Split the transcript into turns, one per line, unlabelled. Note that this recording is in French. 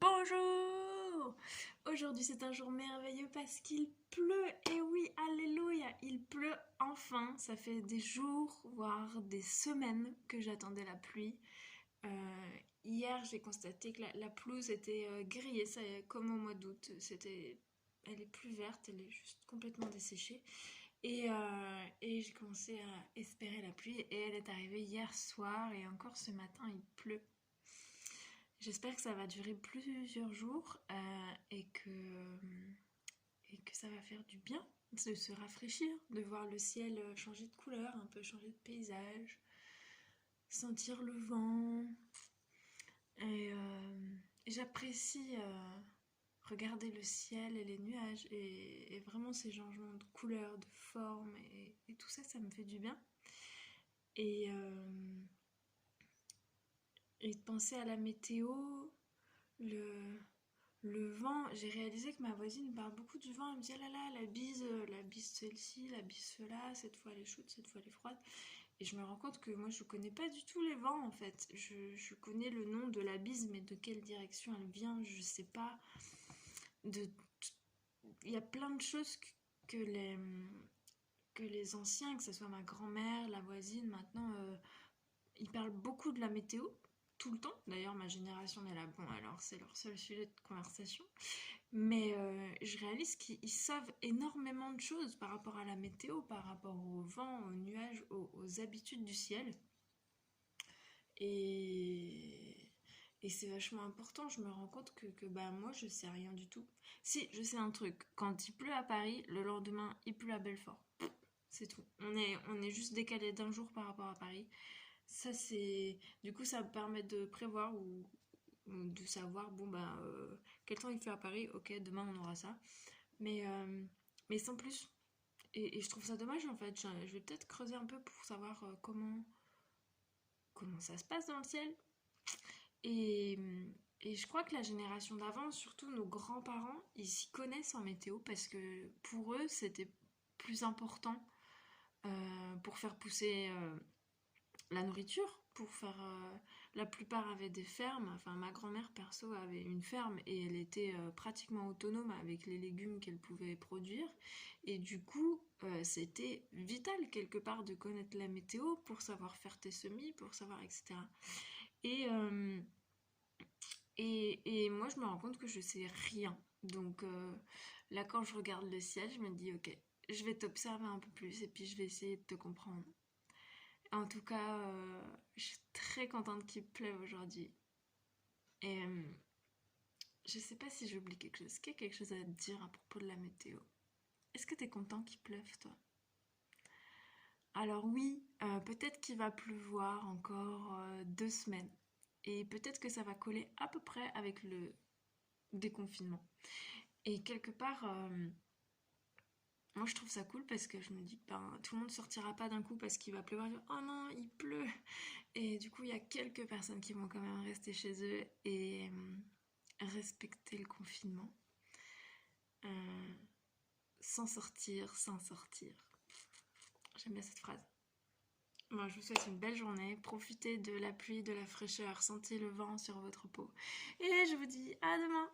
Bonjour! Aujourd'hui c'est un jour merveilleux parce qu'il pleut. Et oui, alléluia, il pleut enfin. Ça fait des jours, voire des semaines que j'attendais la pluie. Hier j'ai constaté que la pelouse était grillée, ça, comme au mois d'août. Elle est plus verte, elle est juste complètement desséchée. Et j'ai commencé à espérer la pluie et elle est arrivée hier soir et encore ce matin il pleut. J'espère que ça va durer plusieurs jours et que ça va faire du bien de se rafraîchir, de voir le ciel changer de couleur, un peu changer de paysage, sentir le vent. Et j'apprécie regarder le ciel et les nuages et vraiment ces changements de couleur, de forme et tout ça, ça me fait du bien. Et, euh, et de penser à la météo, le, Le vent, j'ai réalisé que ma voisine parle beaucoup du vent. Elle me dit, ah là là, la bise celle-ci, la bise cela, cette fois elle est chaude, cette fois elle est froide. Et je me rends compte que moi je connais pas du tout les vents en fait. Je connais le nom de la bise, mais de quelle direction elle vient, je sais pas. De... Il y a plein de choses que les anciens, que ce soit ma grand-mère, la voisine, maintenant, ils parlent beaucoup de la météo, tout le temps. D'ailleurs, ma génération est là, bon, alors c'est leur seul sujet de conversation. Mais je réalise qu'ils savent énormément de choses par rapport à la météo, par rapport au vent, aux nuages, aux habitudes du ciel. Et, et c'est vachement important. Je me rends compte que bah, moi, je sais rien du tout. Si, je sais un truc. Quand il pleut à Paris, le lendemain, il pleut à Belfort. C'est tout. On est juste décalé d'un jour par rapport à Paris. Ça, c'est... Du coup, ça me permet de prévoir ou de savoir, bon, bah, quel temps il fait à Paris. Ok, demain, on aura ça. Mais, euh, mais sans plus. Et je trouve ça dommage en fait. Je vais peut-être creuser un peu pour savoir comment ça se passe dans le ciel. Et, et je crois que la génération d'avant, surtout nos grands-parents, ils s'y connaissent en météo parce que pour eux, c'était plus important pour faire pousser la nourriture, pour faire... la plupart avaient des fermes. Enfin, ma grand-mère, perso, avait une ferme et elle était pratiquement autonome avec les légumes qu'elle pouvait produire. Et du coup, c'était vital, quelque part, de connaître la météo pour savoir faire tes semis, pour savoir, etc. Et, euh, et moi, je me rends compte que je sais rien. Donc là, quand je regarde le ciel, je me dis, ok, je vais t'observer un peu plus et puis je vais essayer de te comprendre. En tout cas, je suis très contente qu'il pleuve aujourd'hui. Et je sais pas si j'oublie quelque chose. Est-ce qu'il y a quelque chose à te dire à propos de la météo? Est-ce que t'es content qu'il pleuve, toi? Alors oui, peut-être qu'il va pleuvoir encore 2 semaines. Et peut-être que ça va coller à peu près avec le déconfinement. Et quelque part, moi je trouve ça cool parce que je me dis que ben, tout le monde sortira pas d'un coup parce qu'il va pleuvoir. Oh non, il pleut! Et du coup, il y a quelques personnes qui vont quand même rester chez eux et respecter le confinement. Euh, sans sortir, sans sortir. J'aime bien cette phrase. Bon, je vous souhaite une belle journée. Profitez de la pluie, de la fraîcheur. Sentez le vent sur votre peau. Et je vous dis à demain.